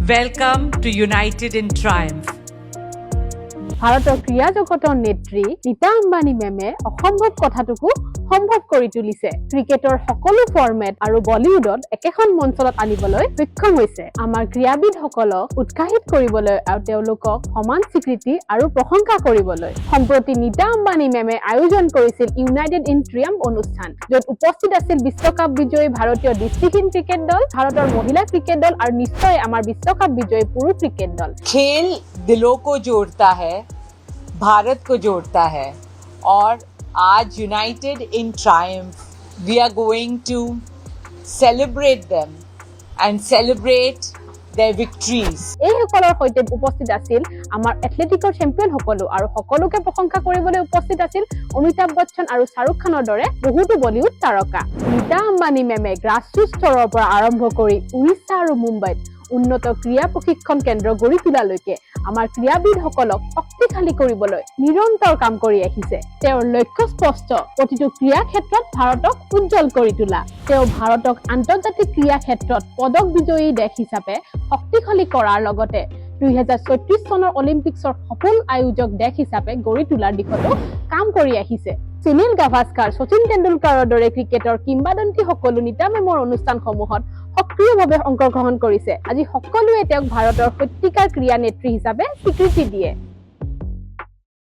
Welcome to United in Triumph. ভাৰতৰ ক্ৰীড়া জগতৰ নেত্ৰী নীতা আম্বানী মেমে অসম্ভৱ কথাটোকো সম্ভৱ কৰি তুলিছে। ক্ৰিকেটৰ সকলো ফৰ্মেট আৰু বলিউডত একেখন মঞ্চত আনিবলৈ সক্ষম হৈছে। আমাৰ ক্ৰীড়াবিদসকলক উৎসাহিত কৰিবলৈ আৰু তেওঁলোকক সমান স্বীকৃতি আৰু প্ৰশংসা কৰিবলৈ সম্প্ৰতি নীতা আম্বানী মেমে আয়োজন কৰিছিল ইউনাইটেড ইন ট্ৰিয়াম্ফ অনুষ্ঠান, য'ত উপস্থিত আছিল বিশ্বকাপ বিজয়ী ভাৰতীয় দৃষ্টিহীন ক্ৰিকেট দল, ভাৰতৰ মহিলা ক্ৰিকেট দল আৰু নিশ্চয় আমাৰ বিশ্বকাপ বিজয়ী পুৰুষ ক্ৰিকেট দল। खेल दिलों को जोड़ता है, भारत को जोड़ता है और आज united in triumph we are going to celebrate them and celebrate their victories. এই সকলৰ সৈতে উপস্থিত আছিল আমাৰ এথলেটিকৰ চেম্পিয়ন সকলো আৰু সকলোকে প্ৰশংসা কৰিবলৈ উপস্থিত আছিল অমিতাভ বচ্চন আৰু শাহৰুখ খানৰ দৰে বহুতো বলিউড তাৰকা। নীতা আম্বানী মেমে গ্ৰাছৰুট স্তৰৰ পৰা আৰম্ভ কৰি উৰিষ্যা আৰু মুম্বাইত উন্নত ক্ৰীড়া প্ৰশিক্ষণ কেন্দ্ৰ গঢ়ি তোলালৈকে আমাৰ ক্ৰীড়াবিদসকলক শক্তিশালী কৰিবলৈ নিৰন্তৰ কাম কৰি আহিছে। তেওঁৰ লক্ষ্য স্পষ্ট, প্ৰতিটো ক্ৰীড়া ক্ষেত্ৰত ভাৰতক উজ্জ্বল কৰি তোলা। তেওঁ ভাৰতক আন্তৰ্জাতিক ক্ৰীড়া ক্ষেত্ৰত পদক বিজয়ী দেশ হিচাপে শক্তিশালী কৰাৰ লগতে 2034 চনৰ অলিম্পিক্সৰ সফল আয়োজক দেশ হিচাপে গঢ়ি তোলাৰ দিশতো কাম কৰি আহিছে। সুনীল গাভাস্কাৰ, শচীন তেণ্ডুলকাৰৰ দৰে ক্ৰিকেটৰ কিংবদন্তি সকলো নীতা মেমৰ অনুষ্ঠানসমূহত সক্ৰিয়ভাৱে অংশগ্ৰহণ কৰিছে। আজি সকলোৱে তেওঁক ভাৰতৰ সত্যিকাৰ ক্ৰীড়া নেত্ৰী হিচাপে স্বীকৃতি দিয়ে।